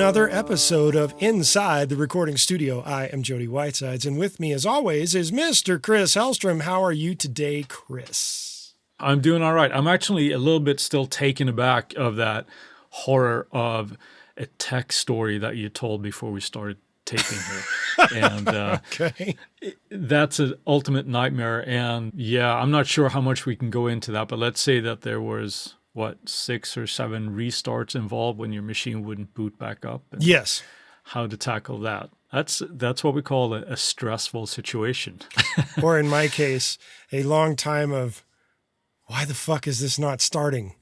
another episode of Inside the Recording Studio. I am Jody Whitesides, and with me, as always, is Mr. Chris Hellstrom. How are you today, Chris? I'm doing all right. I'm actually a little bit still taken aback of that horror of a tech story that you told before we started taping here. And Okay. that's an ultimate nightmare. And yeah, I'm not sure how much we can go into that, but let's say that there was, 6 or 7 restarts involved when your machine wouldn't boot back up? And Yes. how to tackle that. That's what we call a stressful situation. Or in my case, a long time of, why the fuck is this not starting?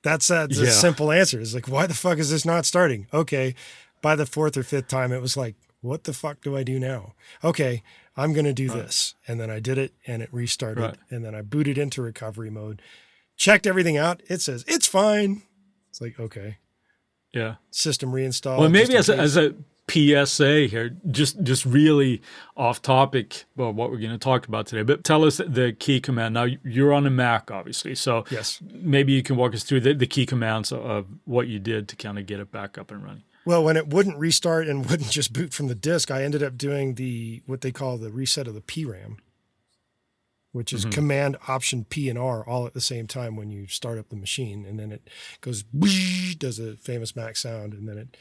That's a simple answer. It's like, why the fuck is this not starting? Okay. By the 4th or 5th time, it was like, what the fuck do I do now? Okay, I'm going to do this. And then I did it and it restarted. Right. And then I booted into recovery mode, checked everything out. It says, it's fine. It's like, okay. Yeah. System reinstall. Well, maybe as a PSA here, just really off topic, well, what we're going to talk about today, but tell us the key command. Now, you're on a Mac, obviously, so yes. Maybe you can walk us through the key commands of what you did to kind of get it back up and running. Well, when it wouldn't restart and wouldn't just boot from the disk, I ended up doing what they call the reset of the PRAM, which is Command, Option, P, and R all at the same time when you start up the machine. And then it goes, whoosh, does a famous Mac sound. And then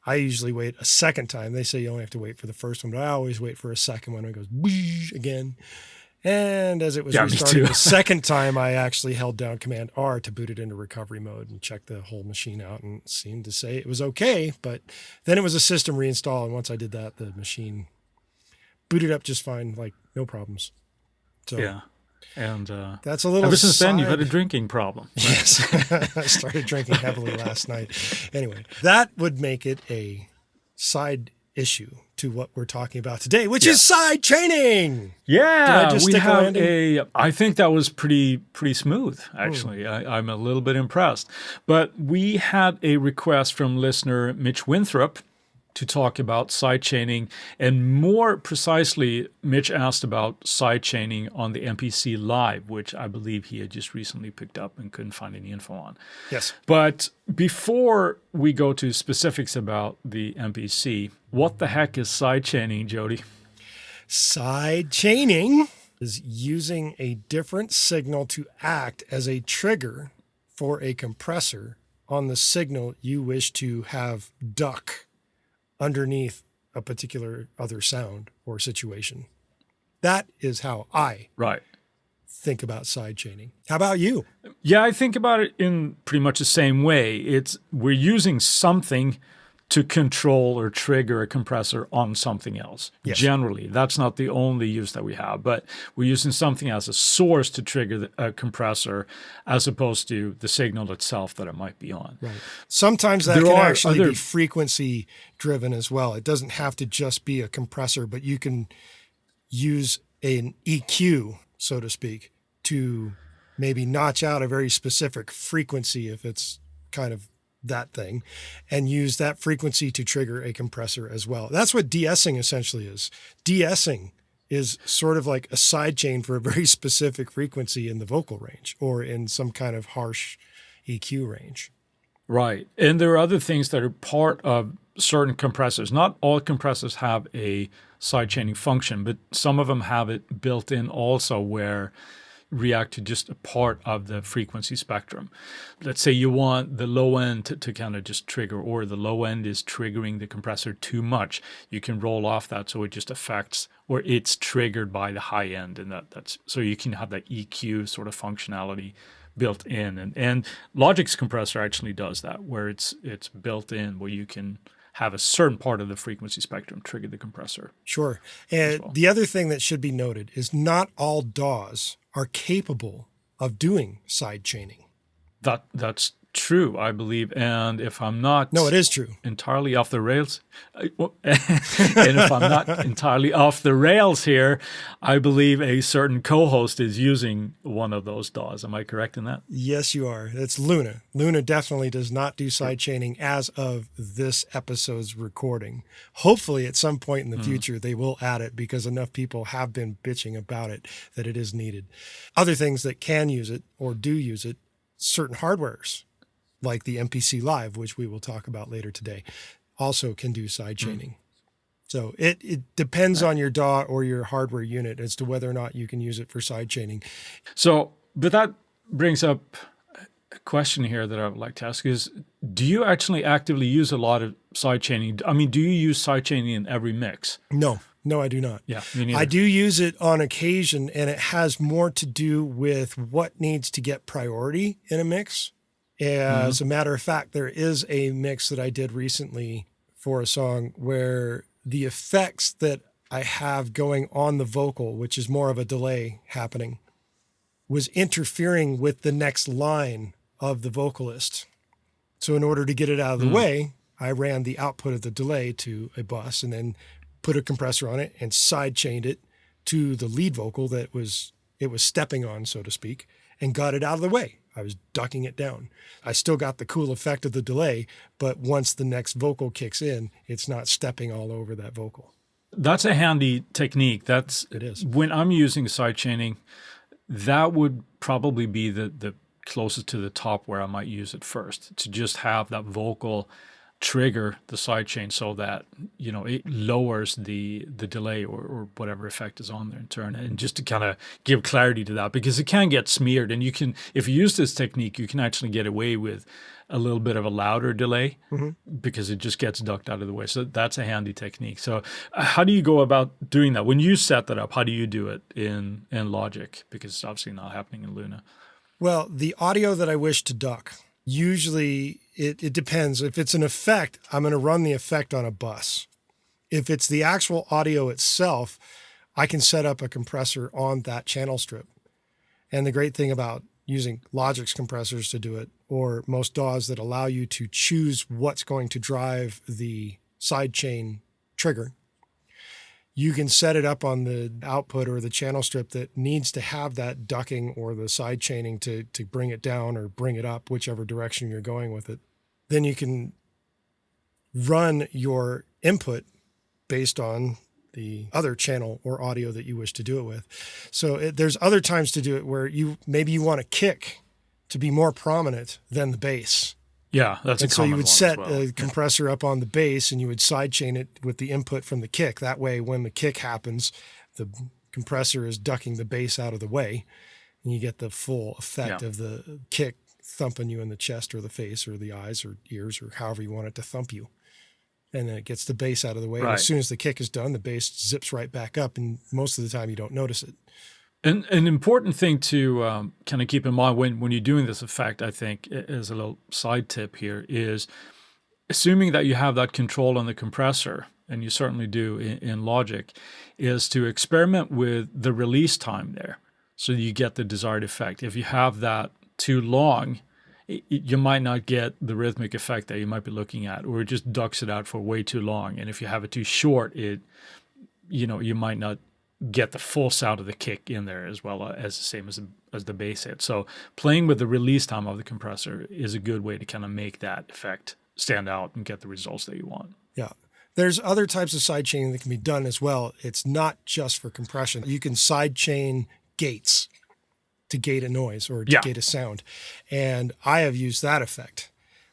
I usually wait a second time. They say you only have to wait for the first one, but I always wait for a second one. It goes, whoosh, again. And as it was restarting the second time, I actually held down Command R to boot it into recovery mode and check the whole machine out, and it seemed to say it was okay. But then it was a system reinstall, and once I did that, the machine booted up just fine, like no problems. So yeah, and that's a little. Ever since then, you've had a drinking problem. Right? Yes, I started drinking heavily last night. Anyway, that would make it a side issue to what we're talking about today, which is side chaining. Yeah, we have I think that was pretty smooth, actually. I'm a little bit impressed. But we had a request from listener Mitch Winthrop to talk about side chaining, and more precisely, Mitch asked about side chaining on the MPC Live, which I believe he had just recently picked up and couldn't find any info on. Yes. But before we go to specifics about the MPC, what the heck is side chaining, Jody? Side chaining is using a different signal to act as a trigger for a compressor on the signal you wish to have duck underneath a particular other sound or situation. That is how I think about side chaining. How about you? Yeah, I think about it in pretty much the same way. We're using something to control or trigger a compressor on something else. Yes. Generally, that's not the only use that we have, but we're using something as a source to trigger a compressor as opposed to the signal itself that it might be on. Right. Sometimes that can actually be frequency driven as well. It doesn't have to just be a compressor, but you can use an EQ, so to speak, to maybe notch out a very specific frequency if it's kind of that thing, and use that frequency to trigger a compressor as well. That's what de-essing essentially is. De-essing is sort of like a side chain for a very specific frequency in the vocal range or in some kind of harsh EQ range. Right. And there are other things that are part of certain compressors. Not all compressors have a side chaining function, but some of them have it built in also where react to just a part of the frequency spectrum. Let's say you want the low end to kind of just trigger, or the low end is triggering the compressor too much. You can roll off that so it just affects, or it's triggered by the high end, and that's so you can have that EQ sort of functionality built in. And Logic's compressor actually does that, where it's built in, where you can have a certain part of the frequency spectrum trigger the compressor. Sure. And the other thing that should be noted is not all DAWs are capable of doing side chaining. That's true, I believe. And if I'm not... No, it is true. ...entirely off the rails... and if I'm not entirely off the rails here, I believe a certain co-host is using one of those DAWs. Am I correct in that? Yes, you are. It's Luna. Luna definitely does not do side chaining as of this episode's recording. Hopefully, at some point in the future, they will add it because enough people have been bitching about it that it is needed. Other things that can use it or do use it, certain hardwares like the MPC Live, which we will talk about later today, also can do side chaining. So it depends on your DAW or your hardware unit as to whether or not you can use it for side chaining. So, but that brings up a question here that I would like to ask is, do you actually actively use a lot of side chaining? I mean, do you use side chaining in every mix? No, I do not. Yeah, me neither. I do use it on occasion, and it has more to do with what needs to get priority in a mix. As a matter of fact, there is a mix that I did recently for a song where the effects that I have going on the vocal, which is more of a delay happening, was interfering with the next line of the vocalist. So in order to get it out of the way, I ran the output of the delay to a bus and then put a compressor on it and side chained it to the lead vocal that it was stepping on, so to speak, and got it out of the way. I was ducking it down. I still got the cool effect of the delay, but once the next vocal kicks in, it's not stepping all over that vocal. That's a handy technique. It is. When I'm using side chaining, that would probably be the closest to the top where I might use it first, to just have that vocal trigger the side chain so that, you know, it lowers the delay or whatever effect is on there in turn, and just to kind of give clarity to that, because it can get smeared, and you can, if you use this technique, you can actually get away with a little bit of a louder delay because it just gets ducked out of the way. So that's a handy technique. So how do you go about doing that? When you set that up, how do you do it in Logic? Because it's obviously not happening in Luna. Well, the audio that I wish to duck, usually it depends. If it's an effect, I'm going to run the effect on a bus. If it's the actual audio itself, I can set up a compressor on that channel strip. And the great thing about using Logic's compressors to do it, or most DAWs that allow you to choose what's going to drive the sidechain trigger, you can set it up on the output or the channel strip that needs to have that ducking or the side chaining to bring it down or bring it up, whichever direction you're going with it. Then you can run your input based on the other channel or audio that you wish to do it with. So there's other times to do it where maybe you want a kick to be more prominent than the bass. Yeah, that's and a so common you would one set as well. a compressor up on the bass and you would sidechain it with the input from the kick. That way, when the kick happens, the compressor is ducking the bass out of the way, and you get the full effect of the kick thumping you in the chest or the face or the eyes or ears or however you want it to thump you. And then it gets the bass out of the way. And as soon as the kick is done, the bass zips right back up, and most of the time you don't notice it. And an important thing to kind of keep in mind when you're doing this effect, I think, as a little side tip here, is assuming that you have that control on the compressor, and you certainly do in Logic, is to experiment with the release time there so you get the desired effect. If you have that too long, you might not get the rhythmic effect that you might be looking at, or it just ducks it out for way too long. And if you have it too short, you might not get the full sound of the kick in there as well as the same as the bass hit. So playing with the release time of the compressor is a good way to kind of make that effect stand out and get the results that you want. Yeah. There's other types of sidechaining that can be done as well. It's not just for compression. You can sidechain gates to gate a noise or to gate a sound. And I have used that effect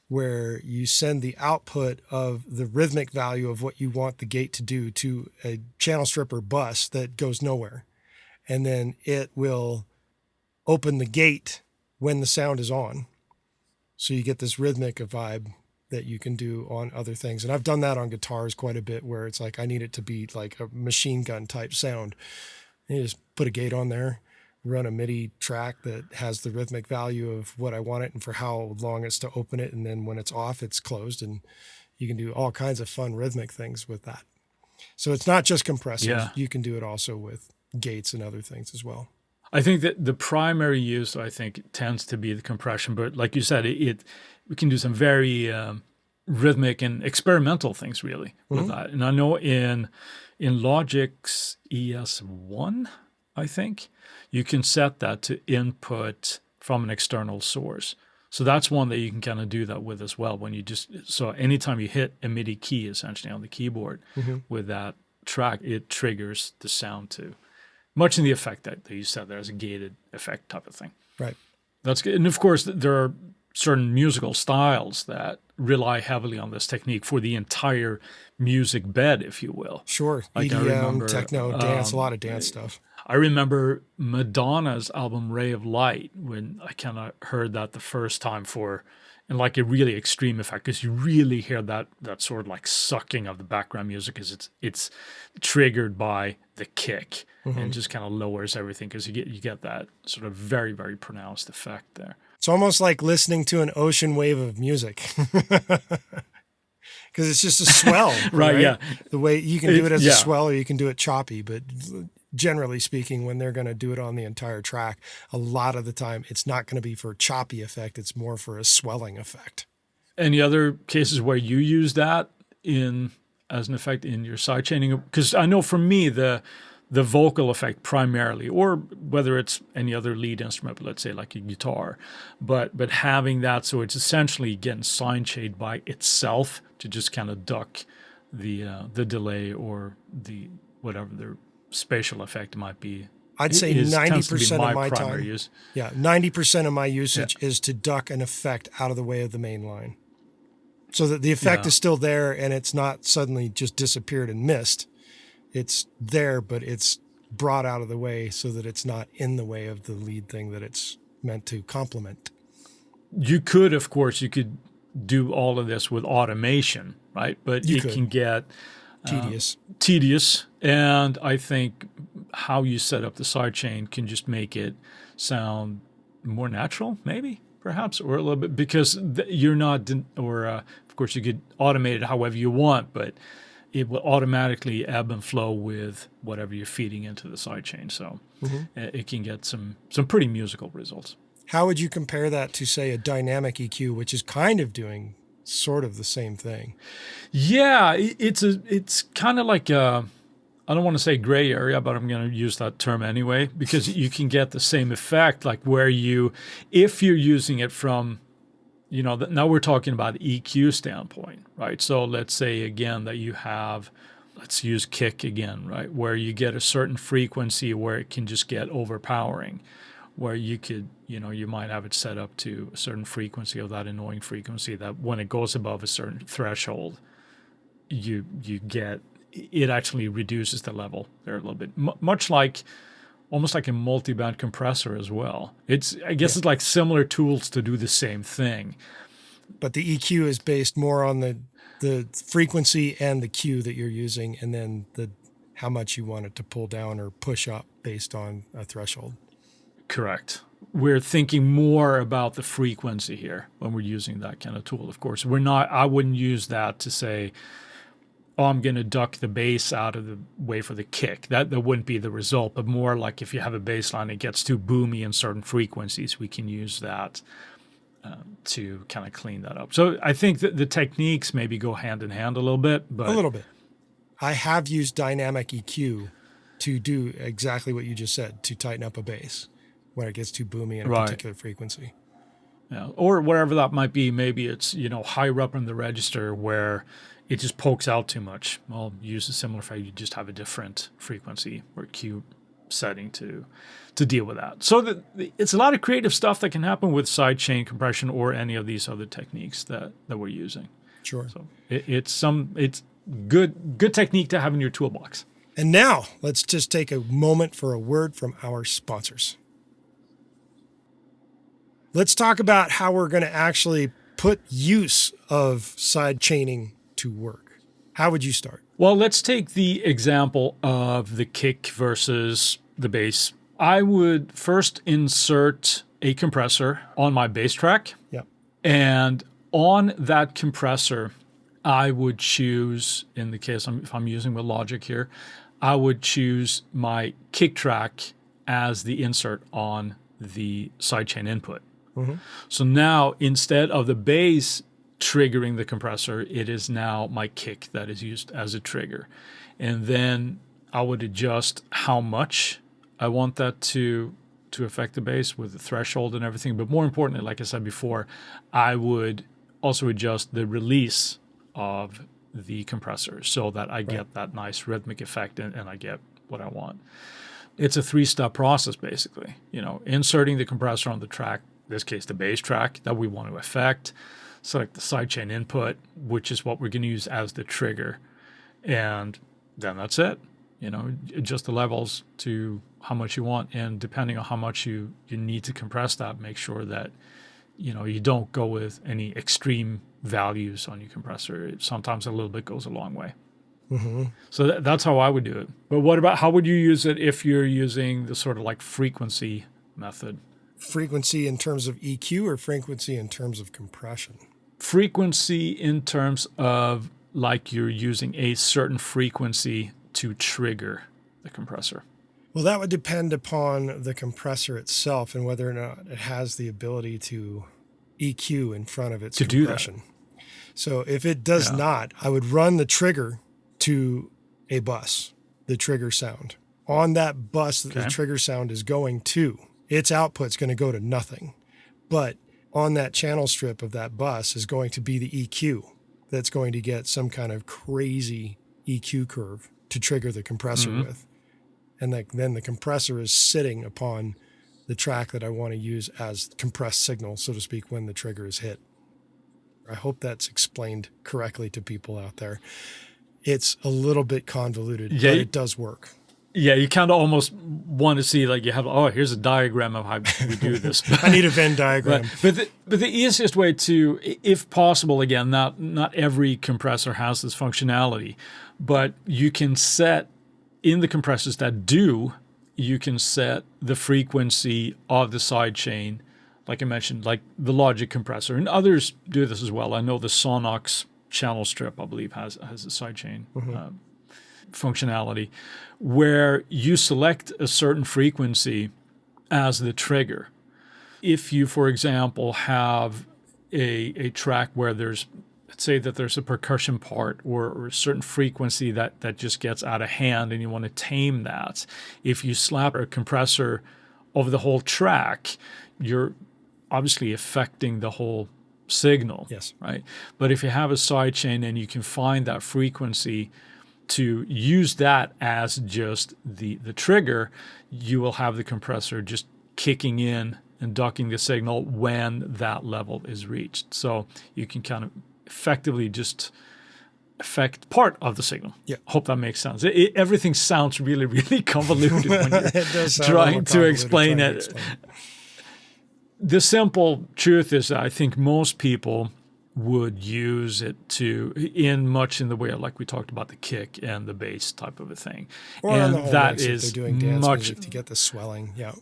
where you send the output of the rhythmic value of what you want the gate to do to a channel strip or bus that goes nowhere. And then it will open the gate when the sound is on. So you get this rhythmic vibe that you can do on other things. And I've done that on guitars quite a bit, where it's like I need it to be like a machine gun type sound. And you just put a gate on there, run a MIDI track that has the rhythmic value of what I want it and for how long it's to open it. And then when it's off, it's closed, and you can do all kinds of fun rhythmic things with that. So it's not just compressors. Yeah. You can do it also with gates and other things as well. I think that the primary use, I think, tends to be the compression. But like you said, we can do some very rhythmic and experimental things really with that. And I know in Logic's ES1, I think, you can set that to input from an external source. So that's one that you can kind of do that with as well. So anytime you hit a MIDI key essentially on the keyboard with that track, it triggers the sound too. Much in the effect that you said there as a gated effect type of thing. Right. That's good. And of course, there are certain musical styles that rely heavily on this technique for the entire music bed, if you will. Sure. Like I EDM, remember, techno, dance, a lot of dance stuff. I remember Madonna's album Ray of Light, when I kind of heard that the first time and like a really extreme effect, because you really hear that sort of like sucking of the background music, because it's triggered by the kick and just kind of lowers everything, because you get that sort of very, very pronounced effect there. It's almost like listening to an ocean wave of music. Because it's just a swell. Right, yeah. The way you can do it as a swell, or you can do it choppy, but generally speaking, when they're going to do it on the entire track, a lot of the time it's not going to be for a choppy effect. It's more for a swelling effect. Any other cases where you use that as an effect in your sidechaining? Because I know for me, the vocal effect primarily, or whether it's any other lead instrument, let's say like a guitar, but having that, so it's essentially getting sidechained by itself to just kind of duck the delay or the whatever the spatial effect might be. I'd say 90% of my time. Use. Yeah, 90% of my usage is to duck an effect out of the way of the main line, so that the effect is still there and it's not suddenly just disappeared and missed. It's there, but it's brought out of the way so that it's not in the way of the lead thing that it's meant to complement. You could, of course, do all of this with automation, right? But can get tedious. And I think how you set up the sidechain can just make it sound more natural, maybe, perhaps, or a little bit, because you're not, of course, you could automate it however you want, but it will automatically ebb and flow with whatever you're feeding into the sidechain. So it can get some pretty musical results. How would you compare that to, say, a dynamic EQ, which is kind of doing sort of the same thing? Yeah, it's kind of like I don't want to say gray area, but I'm going to use that term anyway, because you can get the same effect, like where if you're using it from, now we're talking about EQ standpoint, right? So let's say again that you have, let's use kick again, right? Where you get a certain frequency where it can just get overpowering, where you could, you might have it set up to a certain frequency of that annoying frequency that when it goes above a certain threshold, you get, it actually reduces the level there a little bit, much like, almost like a multi-band compressor as well. It's like similar tools to do the same thing. But the EQ is based more on the frequency and the Q that you're using, and then how much you want it to pull down or push up based on a threshold. Correct. We're thinking more about the frequency here when we're using that kind of tool. Of course, I wouldn't use that to say, I'm going to duck the bass out of the way for the kick. That wouldn't be the result, but more like if you have a bass line, it gets too boomy in certain frequencies, we can use that to kind of clean that up. So I think that the techniques maybe go hand in hand a little bit. But a little bit. I have used dynamic EQ to do exactly what you just said, to tighten up a bass when it gets too boomy in a particular frequency. Yeah, or whatever that might be. Maybe it's, higher up in the register where it just pokes out too much. Well, use a similar effect. You just have a different frequency or Q setting to deal with that. So it's a lot of creative stuff that can happen with sidechain compression or any of these other techniques that we're using. Sure. So it's good technique to have in your toolbox. And now let's just take a moment for a word from our sponsors. Let's talk about how we're going to actually put use of sidechaining to work. How would you start? Well, let's take the example of the kick versus the bass. I would first insert a compressor on my bass track. Yep. And on that compressor, I would choose, in the case if I'm using with Logic here, I would choose my kick track as the insert on the sidechain input. Mm-hmm. So now instead of the bass triggering the compressor, it is now my kick that is used as a trigger. And then I would adjust how much I want that to affect the bass with the threshold and everything. But more importantly, like I said before, I would also adjust the release of the compressor so that I get that nice rhythmic effect and I get what I want. It's a 3-step process, basically. Inserting the compressor on the track, this case, the bass track that we want to affect, select the sidechain input, which is what we're going to use as the trigger. And then that's it. Adjust the levels to how much you want. And depending on how much you need to compress that, make sure that, you don't go with any extreme values on your compressor. Sometimes a little bit goes a long way. Mm-hmm. So that's how I would do it. But what about, how would you use it if you're using the sort of like frequency method? Frequency in terms of EQ or frequency in terms of compression? Frequency in terms of like you're using a certain frequency to trigger the compressor. Well, that would depend upon the compressor itself and whether or not it has the ability to EQ in front of its compression. Do that. So if it does not, I would run the trigger to a bus, the trigger sound. On that bus that the trigger sound is going to, its output's going to go to nothing. But on that channel strip of that bus is going to be the EQ that's going to get some kind of crazy EQ curve to trigger the compressor with. And then the compressor is sitting upon the track that I want to use as compressed signal, so to speak, when the trigger is hit. I hope that's explained correctly to people out there. It's a little bit convoluted, but it does work. Yeah, you kind of almost want to see, like, you have, here's a diagram of how we do this. I need a Venn diagram. But the easiest way to, if possible, again, not every compressor has this functionality, but you can set, in the compressors that do, you can set the frequency of the sidechain, like I mentioned, like the Logic compressor. And others do this as well. I know the Sonox channel strip, I believe, has a sidechain functionality, where you select a certain frequency as the trigger. If you, for example, have a track where let's say that there's a percussion part or a certain frequency that just gets out of hand and you want to tame that, if you slap a compressor over the whole track, you're obviously affecting the whole signal. Yes. Right? But if you have a sidechain and you can find that frequency to use that as just the trigger, you will have the compressor just kicking in and ducking the signal when that level is reached. So you can kind of effectively just affect part of the signal. Yeah. Hope that makes sense. Everything sounds really, really convoluted when you're trying to explain it. The simple truth is that I think most people would use it in the way of, like we talked about, the kick and the bass type of a thing. Or and on the whole that mix, is if they're doing dance music to get the swelling. Yeah.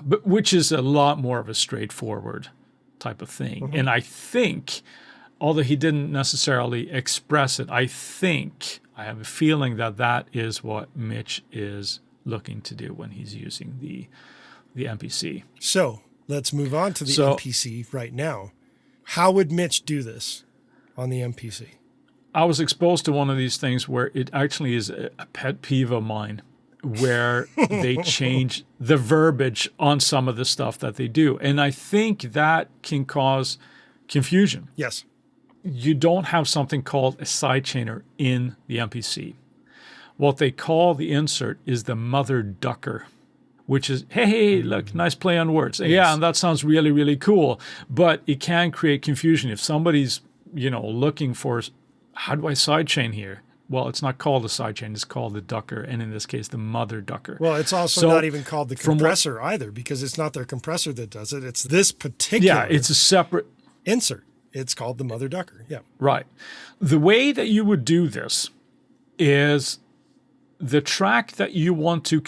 But which is a lot more of a straightforward type of thing. And I think, although he didn't necessarily express it, I have a feeling that is what Mitch is looking to do when he's using the MPC. So let's move on to the MPC right now. How would Mitch do this on the MPC? I was exposed to one of these things where it actually is a pet peeve of mine, where they change the verbiage on some of the stuff that they do. And I think that can cause confusion. Yes. You don't have something called a sidechainer in the MPC. What they call the insert is the mother ducker, which is, hey, look, nice play on words. Yes. Yeah, and that sounds really, really cool. But it can create confusion if somebody's, looking for, how do I sidechain here? Well, it's not called a sidechain. It's called the ducker, and in this case, the mother ducker. Well, it's also not even called the compressor either, because it's not their compressor that does it. It's this particular it's a separate insert. It's called the mother ducker. Yeah. Right. The way that you would do this is the track that you want to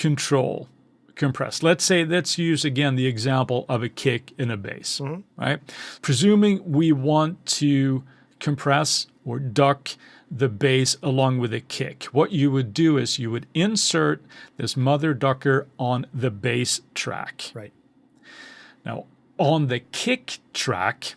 compress. Let's use again the example of a kick and a bass, right? Presuming we want to compress or duck the bass along with a kick. What you would do is you would insert this mother ducker on the bass track. Right. Now, on the kick track,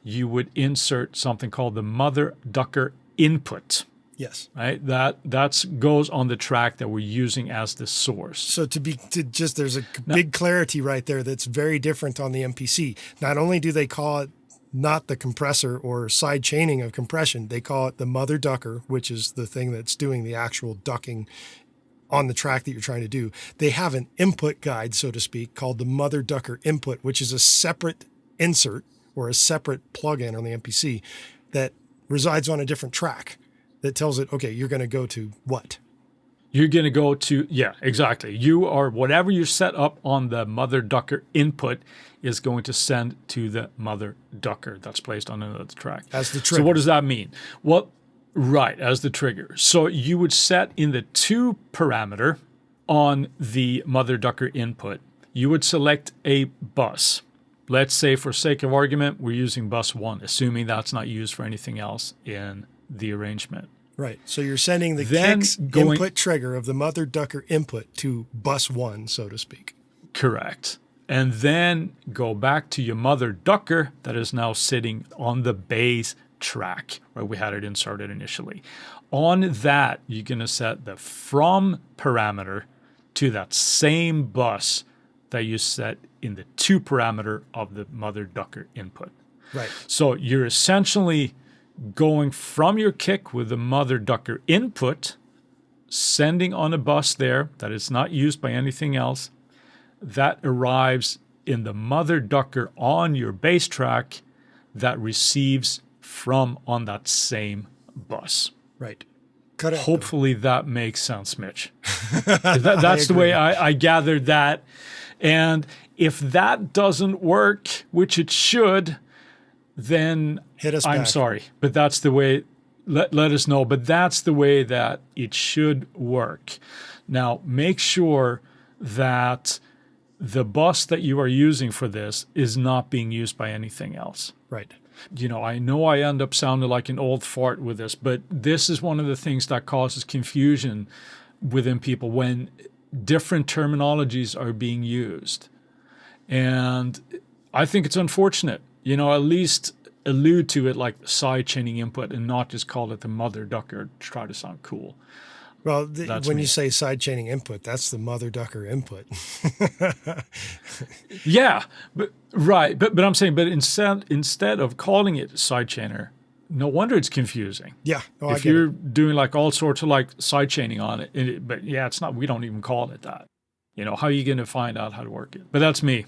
you would insert something called the mother ducker input. Yes. Right. That goes on the track that we're using as the source. So there's a big clarity right there that's very different on the MPC. Not only do they call it not the compressor or side chaining of compression, they call it the mother ducker, which is the thing that's doing the actual ducking on the track that you're trying to do, they have an input guide, so to speak, called the Mother Ducker input, which is a separate insert or a separate plugin on the MPC that resides on a different track that tells it, okay, you're going to go to what? You're going to go to, yeah, exactly. You are, whatever you set up on the Mother Ducker input is going to send to the Mother Ducker that's placed on another track. As the trigger. So what does that mean? Well, right, as the trigger. So you would set in the 2 parameter on the Mother Ducker input, you would select a bus. Let's say for sake of argument, we're using bus 1, assuming that's not used for anything else in the arrangement. Right. So you're sending the kicks input trigger of the Mother Ducker input to bus 1, so to speak. Correct. And then go back to your Mother Ducker that is now sitting on the bass track where we had it inserted initially. On that, you're going to set the from parameter to that same bus that you set in the 2 parameter of the Mother Ducker input. Right. So you're essentially going from your kick with the Mother Ducker input, sending on a bus there that is not used by anything else, that arrives in the Mother Ducker on your bass track that receives from on that same bus. Right. Cut it. Hopefully that makes sense, Mitch. That's the way I gathered that. And if that doesn't work, which it should, then hit us I'm back. sorry. But that's the way, let us know. But that's the way that it should work. Now, make sure that the bus that you are using for this is not being used by anything else. Right. You know I end up sounding like an old fart with this, but this is one of the things that causes confusion within people when different terminologies are being used. And I think it's unfortunate, at least allude to it like side chaining input and not just call it the Mother Ducker to try to sound cool. Well, when you say side chaining input, that's the Mother Ducker input. Yeah, but right. But I'm saying, but instead of calling it side chainer, no wonder it's confusing. Yeah. If you're doing like all sorts of like side chaining on it, but yeah, it's not, we don't even call it that. How are you going to find out how to work it? But that's me.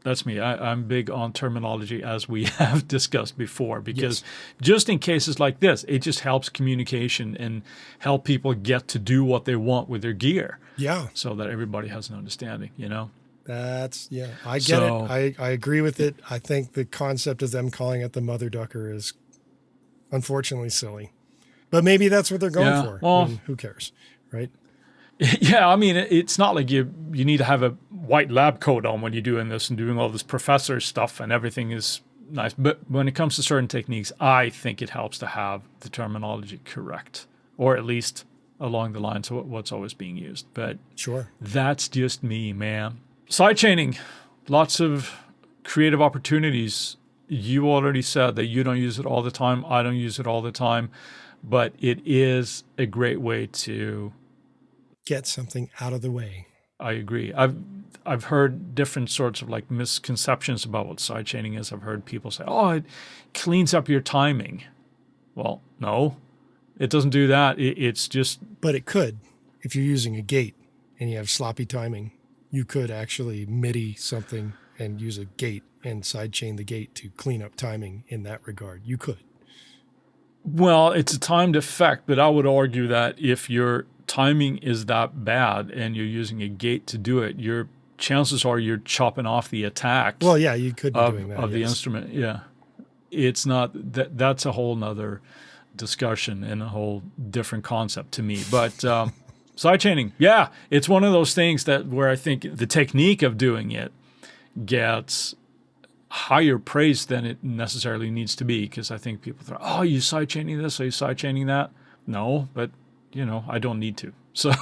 I'm big on terminology, as we have discussed before, because just in cases like this, it just helps communication and help people get to do what they want with their gear. Yeah. So that everybody has an understanding, That's, I get it. I agree with it. I think the concept of them calling it the Mother Ducker is unfortunately silly. But maybe that's what they're going for. Well, who cares, right? Yeah, I mean, it's not like you need to have a white lab coat on when you're doing this and doing all this professor stuff and everything is nice. But when it comes to certain techniques, I think it helps to have the terminology correct, or at least along the lines of what's always being used. But sure, that's just me, man. Side chaining, lots of creative opportunities. You already said that you don't use it all the time. I don't use it all the time. But it is a great way to get something out of the way. I agree. I've heard different sorts of like misconceptions about what side chaining is. I've heard people say, "Oh, it cleans up your timing." Well, no, it doesn't do that. It's just. But it could, if you're using a gate and you have sloppy timing, you could actually MIDI something and use a gate and side chain the gate to clean up timing in that regard. You could. Well, it's a timed effect, but I would argue that if your timing is that bad and you're using a gate to do it, your chances are you're chopping off the attack. Well, yeah, you could be doing that of the instrument. Yeah, it's not that. That's a whole nother discussion and a whole different concept to me. But side chaining, yeah, it's one of those things that where I think the technique of doing it gets higher praise than it necessarily needs to be, because I think people think, "Oh, you side chaining this? Are you side chaining that?" No, but I don't need to. So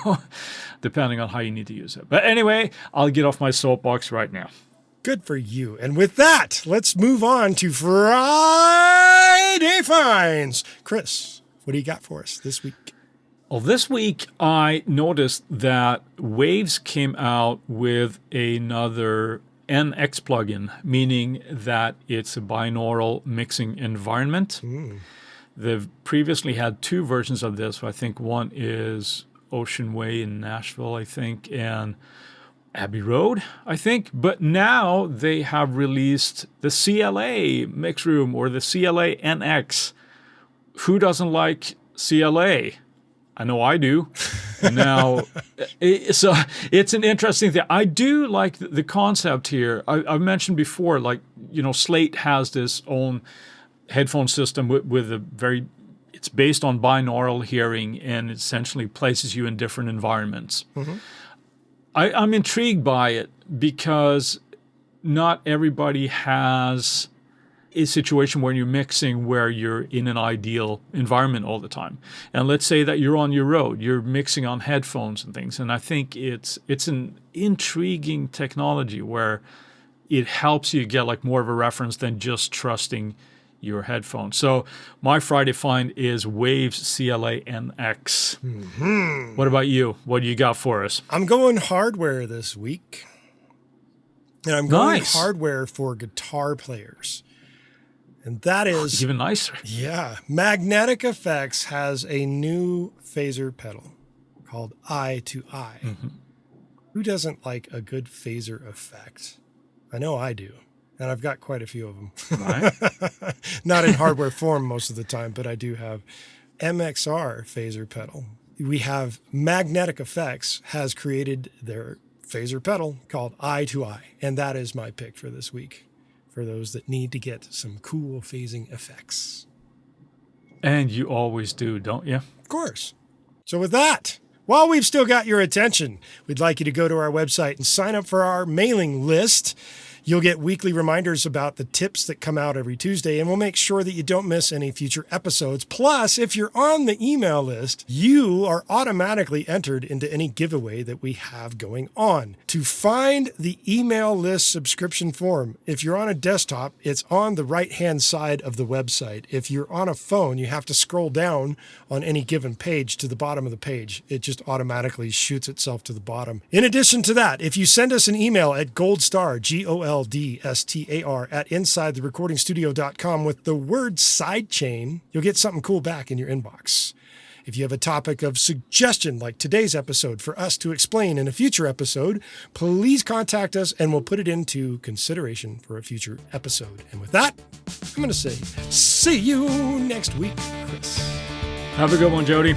depending on how you need to use it. But anyway, I'll get off my soapbox right now. Good for you. And with that, let's move on to Friday Finds. Chris, what do you got for us this week? Well, this week I noticed that Waves came out with another NX plugin, meaning that it's a binaural mixing environment. They've previously had 2 versions of this. I think one is Ocean Way in Nashville, I think, and Abbey Road, I think. But now they have released the CLA mix room, or the CLA NX. Who doesn't like CLA? I know I do. Now, so it's an interesting thing. I do like the concept here. I've mentioned before, like, Slate has this own headphone system with a it's based on binaural hearing, and it essentially places you in different environments. Mm-hmm. I'm intrigued by it because not everybody has a situation where you're mixing where you're in an ideal environment all the time. And let's say that you're on your road, you're mixing on headphones and things. And I think it's an intriguing technology where it helps you get like more of a reference than just trusting your headphones. So my Friday find is Waves CLA NX. Mm-hmm. What about you? What do you got for us? I'm going hardware this week. And I'm going hardware for guitar players. And that is even nicer. Yeah. Magnetic Effects has a new phaser pedal called Eye to Eye. Mm-hmm. Who doesn't like a good phaser effect? I know I do. And I've got quite a few of them. Right. Not in hardware form most of the time, but I do have MXR phaser pedal. We have Magnetic Effects has created their phaser pedal called Eye to Eye. And that is my pick for this week, for those that need to get some cool phasing effects. And you always do, don't you? Of course. So with that, while we've still got your attention, we'd like you to go to our website and sign up for our mailing list. You'll get weekly reminders about the tips that come out every Tuesday, and we'll make sure that you don't miss any future episodes. Plus, if you're on the email list, you are automatically entered into any giveaway that we have going on. To find the email list subscription form, if you're on a desktop, it's on the right-hand side of the website. If you're on a phone, you have to scroll down on any given page to the bottom of the page. It just automatically shoots itself to the bottom. In addition to that, if you send us an email at goldstar, GOLDSTAR, at InsideTheRecordingStudio.com with the word sidechain, you'll get something cool back in your inbox. If you have a topic of suggestion like today's episode for us to explain in a future episode, please contact us and we'll put it into consideration for a future episode. And with that, I'm going to say, see you next week, Chris. Have a good one, Jody.